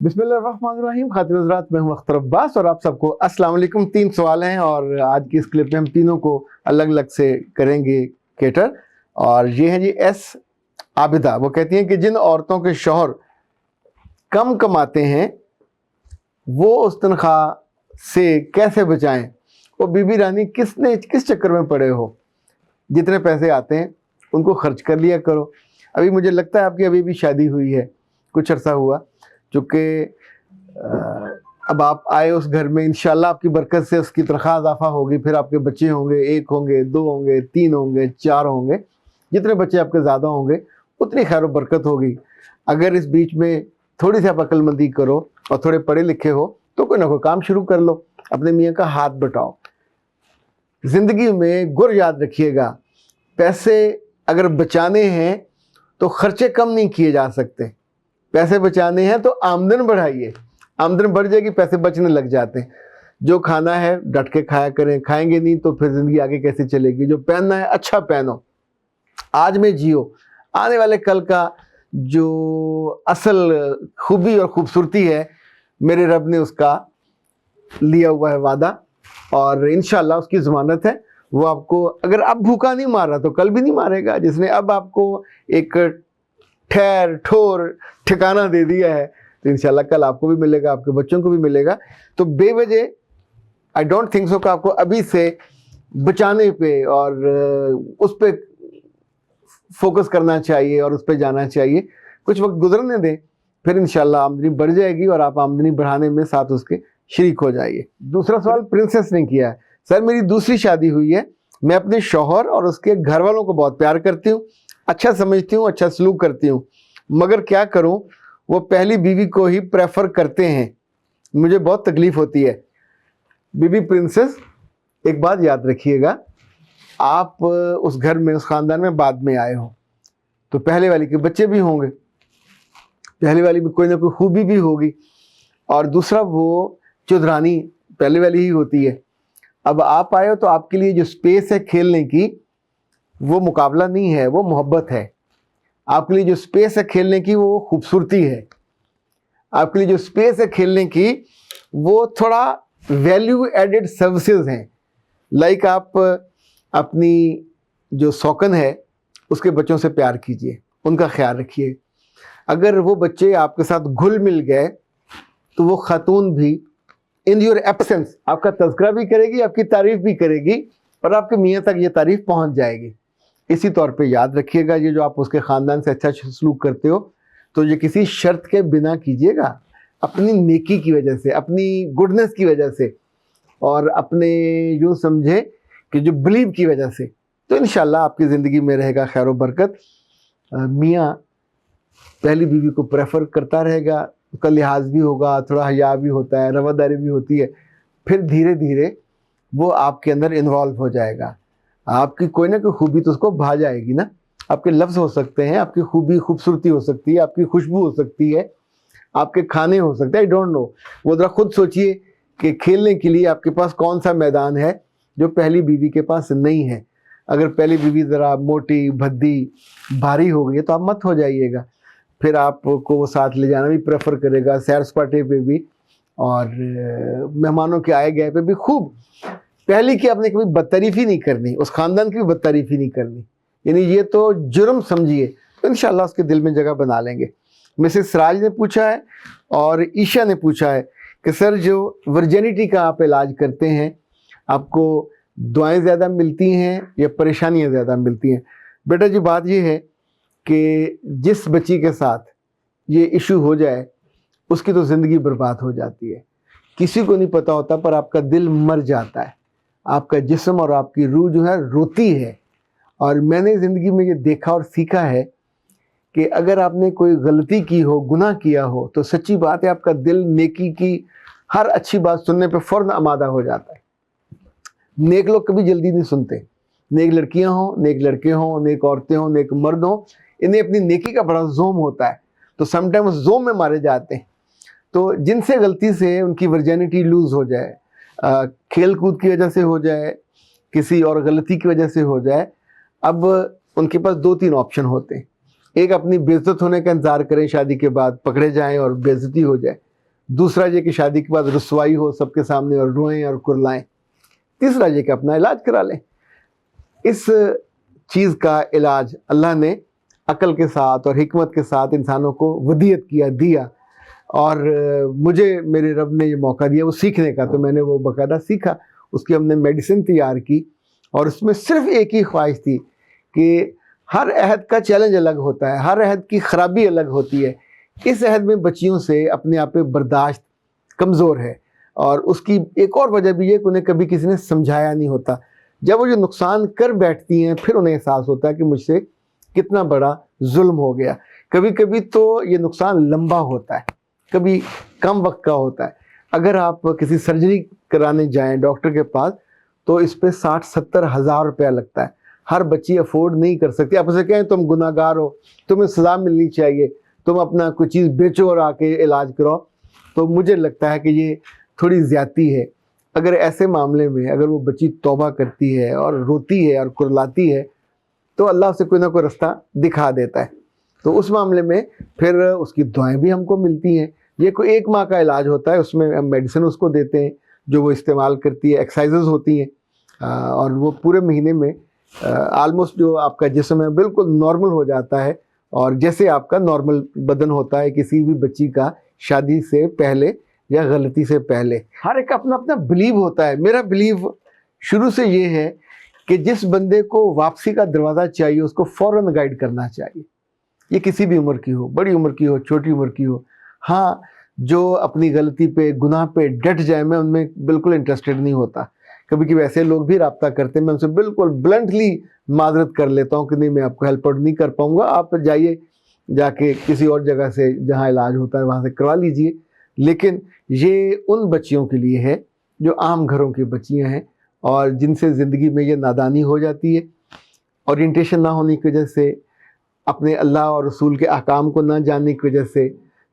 बिस्मिल्लाहिर्रहमानिर्रहीम। खातिर हज़रात, मैं हूं अख्तर अब्बास और आप सबको अस्सलाम वालेकुम। 3 सवाल हैं और आज की इस क्लिप में हम तीनों को अलग अलग से करेंगे केटर। और ये है जी एस आबिदा। वो कहती हैं कि जिन औरतों के शौहर कम कमाते हैं वो उस तनख्वाह से कैसे बचाएं। वो बीबी रानी किस चक्कर में पड़े हो, जितने पैसे आते हैं उनको खर्च कर लिया करो। अभी मुझे लगता है आपकी अभी भी शादी हुई है, कुछ अरसा हुआ, चूँकि अब आप आए उस घर में, इंशाल्लाह आपकी बरकत से उसकी तनख्वाह इजाफा होगी, फिर आपके बच्चे होंगे, 1 होंगे, 2 होंगे, 3 होंगे, 4 होंगे। जितने बच्चे आपके ज़्यादा होंगे उतनी खैर व बरकत होगी। अगर इस बीच में थोड़ी सी आप अक्लमंदी करो और थोड़े पढ़े लिखे हो तो कोई ना कोई काम शुरू कर लो, अपने मियाँ का हाथ बटाओ। ज़िंदगी में गुर याद रखिएगा, पैसे अगर बचाने हैं तो खर्चे कम नहीं किए जा सकते। पैसे बचाने हैं तो आमदन बढ़ाइए, आमदन बढ़ जाएगी, पैसे बचने लग जाते हैं। जो खाना है डट के खाया करें, खाएंगे नहीं तो फिर ज़िंदगी आगे कैसे चलेगी। जो पहनना है अच्छा पहनो, आज में जियो, आने वाले कल का जो असल खूबी और खूबसूरती है मेरे रब ने उसका लिया हुआ है वादा, और इंशाल्लाह उसकी ज़मानत है। वो आपको अगर अब भूखा नहीं मार रहा तो कल भी नहीं मारेगा। जिसने अब आपको एक ठहर ठोर ठिकाना दे दिया है तो इंशाल्लाह कल आपको भी मिलेगा, आपके बच्चों को भी मिलेगा। तो बेवजह आई डोंट थिंक सो कि आपको अभी से बचाने पे और उस पे फोकस करना चाहिए और उस पे जाना चाहिए। कुछ वक्त गुजरने दें, फिर इंशाल्लाह आमदनी बढ़ जाएगी और आप आमदनी बढ़ाने में साथ उसके शरीक हो जाइए। दूसरा सवाल प्रिंसेस ने किया है, सर मेरी दूसरी शादी हुई है, मैं अपने शौहर और उसके घर वालों को बहुत प्यार करती हूँ, अच्छा समझती हूँ, अच्छा सलूक करती हूँ, मगर क्या करूँ वो पहली बीवी को ही प्रेफर करते हैं, मुझे बहुत तकलीफ होती है। बीबी प्रिंसेस, एक बात याद रखिएगा, आप उस घर में, उस ख़ानदान में बाद में आए हो तो पहले वाली के बच्चे भी होंगे, पहले वाली में कोई ना कोई खूबी भी होगी, और दूसरा वो चौधरानी पहले वाली ही होती है। अब आप आए हो तो आपके लिए जो स्पेस है खेलने की वो मुकाबला नहीं है, वो मोहब्बत है। आपके लिए जो स्पेस है खेलने की वो खूबसूरती है। आपके लिए जो स्पेस है खेलने की वो थोड़ा वैल्यू एडेड सर्विसेज हैं। लाइक आप अपनी जो सौकन है उसके बच्चों से प्यार कीजिए, उनका ख्याल रखिए। अगर वो बच्चे आपके साथ घुल मिल गए तो वो खातून भी इन योर एब्सेंस आपका तज़किरा भी करेगी, आपकी तारीफ़ भी करेगी और आपके मियाँ तक ये तारीफ़ पहुँच जाएगी। इसी तौर पे याद रखिएगा, ये जो आप उसके ख़ानदान से अच्छा सलूक करते हो तो ये किसी शर्त के बिना कीजिएगा, अपनी नेकी की वजह से, अपनी गुडनेस की वजह से, और अपने यूँ समझे कि जो बिलीव की वजह से, तो इंशाल्लाह आपकी ज़िंदगी में रहेगा खैर व बरकत। मियाँ पहली बीवी को प्रेफर करता रहेगा, उसका लिहाज भी होगा, थोड़ा हया भी होता है, रवादारी भी होती है, फिर धीरे धीरे वो आपके अंदर इन्वॉल्व हो जाएगा। आपकी कोई ना कोई खूबी तो उसको भा जाएगी ना। आपके लफ्ज़ हो सकते हैं, आपकी खूबी खूबसूरती हो सकती है, आपकी खुशबू हो सकती है, आपके खाने हो सकते हैं, आई डोंट नो। वो ज़रा खुद सोचिए कि खेलने के लिए आपके पास कौन सा मैदान है जो पहली बीवी के पास नहीं है। अगर पहली बीवी ज़रा मोटी भद्दी भारी हो गई है तो आप मत हो जाइएगा, फिर आपको वो साथ ले जाना भी प्रेफर करेगा, सैर सपाटे पे भी और मेहमानों के आए गए पे भी। खूब पहली की आपने कभी बदतारीफ़ी नहीं करनी, उस ख़ानदान की भी बदतारीफ़ी नहीं करनी, यानी ये तो जुर्म समझिए। तो इंशाल्लाह उसके दिल में जगह बना लेंगे। मिसेस सिराज ने पूछा है और ईशा ने पूछा है कि सर जो वर्जिनिटी का आप इलाज करते हैं, आपको दुआएं ज़्यादा मिलती हैं या परेशानियां ज़्यादा मिलती हैं? बेटा जी बात ये है कि जिस बच्ची के साथ ये इशू हो जाए उसकी तो ज़िंदगी बर्बाद हो जाती है। किसी को नहीं पता होता पर आपका दिल मर जाता है, आपका जिस्म और आपकी रूह जो है रोती है। और मैंने ज़िंदगी में ये देखा और सीखा है कि अगर आपने कोई गलती की हो, गुनाह किया हो, तो सच्ची बात है आपका दिल नेकी की हर अच्छी बात सुनने पे फ़ौरन आमादा हो जाता है। नेक लोग कभी जल्दी नहीं सुनते, नेक लड़कियां हों, नेक लड़के हों, नेक औरतें हों, नेक मर्द हों, इन्हें अपनी नेकी का बड़ा जोम होता है, तो समटाइम उस जोम में मारे जाते हैं। तो जिनसे गलती से उनकी वर्जिनिटी लूज़ हो जाए, खेल कूद की वजह से हो जाए, किसी और गलती की वजह से हो जाए, अब उनके पास 2-3 ऑप्शन होते हैं। एक, अपनी बेइज्जत होने का इंतज़ार करें, शादी के बाद पकड़े जाएं और बेइज्जती हो जाए, دوسرا یہ کہ شادی کے بعد رسوائی ہو سب کے سامنے اور روئیں اور کرلائیں، تیسرا یہ کہ اپنا علاج کرا لیں۔ اس چیز کا علاج اللہ نے عقل کے ساتھ اور حکمت کے ساتھ انسانوں کو ودیت دیا، اور مجھے میرے رب نے یہ موقع دیا وہ سیکھنے کا، تو میں نے وہ باقاعدہ سیکھا، اس کی ہم نے میڈیسن تیار کی، اور اس میں صرف ایک ہی خواہش تھی کہ ہر عہد کا چیلنج الگ ہوتا ہے، ہر عہد کی خرابی الگ ہوتی ہے۔ اس عہد میں بچیوں سے اپنے آپ پہ برداشت کمزور ہے، اور اس کی ایک اور وجہ بھی ہے کہ انہیں کبھی کسی نے سمجھایا نہیں ہوتا۔ جب وہ یہ نقصان کر بیٹھتی ہیں پھر انہیں احساس ہوتا ہے کہ مجھ سے کتنا بڑا ظلم ہو گیا۔ کبھی کبھی تو یہ نقصان لمبا ہوتا ہے، کبھی کم وقت کا ہوتا ہے۔ اگر آپ کسی سرجری کرانے جائیں ڈاکٹر کے پاس تو اس پہ 60-70 ہزار روپیہ لگتا ہے، ہر بچی افورڈ نہیں کر سکتی۔ آپ اسے کہیں تم گناہ گار ہو، تمہیں سزا ملنی چاہیے، تم اپنا کوئی چیز بیچو اور آ کے علاج کراؤ، تو مجھے لگتا ہے کہ یہ تھوڑی زیادتی ہے۔ اگر ایسے معاملے میں اگر وہ بچی توبہ کرتی ہے اور روتی ہے اور کرلاتی ہے تو اللہ اسے کوئی نہ کوئی رستہ دکھا دیتا ہے، تو اس معاملے میں پھر اس کی دعائیں بھی ہم کو ملتی ہیں۔ یہ کوئی 1 ماہ کا علاج ہوتا ہے، اس میں ہم میڈیسن اس کو دیتے ہیں جو وہ استعمال کرتی ہے، ایکسرسائزز ہوتی ہیں، اور وہ پورے مہینے میں آلموسٹ جو آپ کا جسم ہے بالکل نارمل ہو جاتا ہے، اور جیسے آپ کا نارمل بدن ہوتا ہے کسی بھی بچی کا شادی سے پہلے یا غلطی سے پہلے۔ ہر ایک اپنا اپنا بلیو ہوتا ہے۔ میرا بلیو شروع سے یہ ہے کہ جس بندے کو واپسی کا دروازہ چاہیے اس کو فوراً گائیڈ کرنا چاہیے، یہ کسی بھی عمر کی ہو، بڑی عمر کی ہو، چھوٹی عمر کی ہو۔ ہاں، جو اپنی غلطی پہ گناہ پہ ڈٹ جائے میں ان میں بالکل انٹرسٹڈ نہیں ہوتا۔ کبھی کبھی ایسے لوگ بھی رابطہ کرتے ہیں، میں ان سے بالکل بلنٹلی معذرت کر لیتا ہوں کہ نہیں میں آپ کو ہیلپ آؤٹ نہیں کر پاؤں گا، آپ جائیے جا کے کسی اور جگہ سے جہاں علاج ہوتا ہے وہاں سے کروا لیجئے۔ لیکن یہ ان بچیوں کے لیے ہے جو عام گھروں کی بچیاں ہیں اور جن سے زندگی میں یہ نادانی ہو جاتی ہے، اورینٹیشن نہ ہونے کی وجہ سے، اپنے اللہ اور رسول کے احکام کو نہ جاننے کی وجہ سے،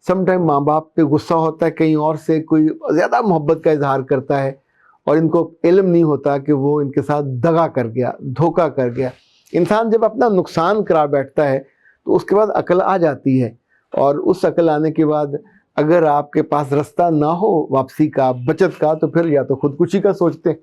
سم ٹائم ماں باپ پہ غصہ ہوتا ہے، کہیں اور سے کوئی زیادہ محبت کا اظہار کرتا ہے اور ان کو علم نہیں ہوتا کہ وہ ان کے ساتھ دغا کر گیا، دھوکہ کر گیا۔ انسان جب اپنا نقصان کرا بیٹھتا ہے تو اس کے بعد عقل آ جاتی ہے، اور اس عقل آنے کے بعد اگر آپ کے پاس رستہ نہ ہو واپسی کا، بچت کا، تو پھر یا تو خودکشی کا سوچتے ہیں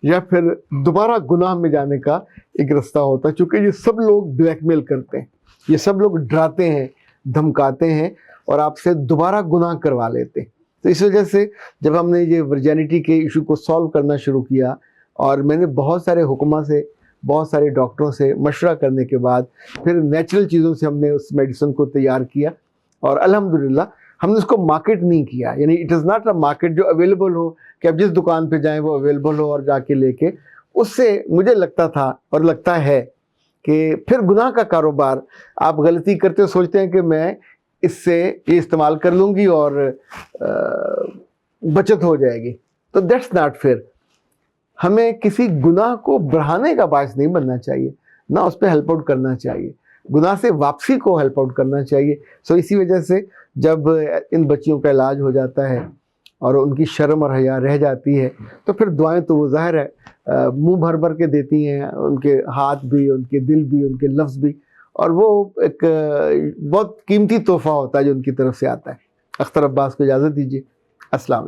یا پھر دوبارہ گناہ میں جانے کا ایک رستہ ہوتا ہے، چونکہ یہ سب لوگ بلیک میل کرتے ہیں، یہ سب لوگ ڈراتے ہیں، دھمکاتے ہیں اور آپ سے دوبارہ گناہ کروا لیتے ہیں۔ تو اس وجہ سے جب ہم نے یہ ورجینٹی کے ایشو کو سالو کرنا شروع کیا، اور میں نے بہت سارے حکمہ سے، بہت سارے ڈاکٹروں سے مشورہ کرنے کے بعد پھر نیچرل چیزوں سے ہم نے اس میڈیسن کو تیار کیا، اور الحمدللہ ہم نے اس کو مارکیٹ نہیں کیا، یعنی it is not a market جو اویلیبل ہو کہ آپ جس دکان پہ جائیں وہ اویلیبل ہو اور جا کے لے کے۔ اس سے مجھے لگتا تھا اور لگتا ہے کہ پھر گناہ کا کاروبار، آپ غلطی کرتے ہو سوچتے ہیں کہ میں اس سے یہ استعمال کر لوں گی اور بچت ہو جائے گی، تو دیٹس ناٹ فیئر۔ ہمیں کسی گناہ کو بڑھانے کا باعث نہیں بننا چاہیے، نہ اس پہ ہیلپ آؤٹ کرنا چاہیے، گناہ سے واپسی کو ہیلپ آؤٹ کرنا چاہیے۔ سو اسی وجہ سے جب ان بچیوں کا علاج ہو جاتا ہے اور ان کی شرم اور حیا رہ جاتی ہے تو پھر دعائیں تو وہ ظاہر ہے منہ بھر بھر کے دیتی ہیں، ان کے ہاتھ بھی، ان کے دل بھی، ان کے لفظ بھی، اور وہ ایک بہت قیمتی تحفہ ہوتا ہے جو ان کی طرف سے آتا ہے۔ اختر عباس کو اجازت دیجیے، السلام علیکم۔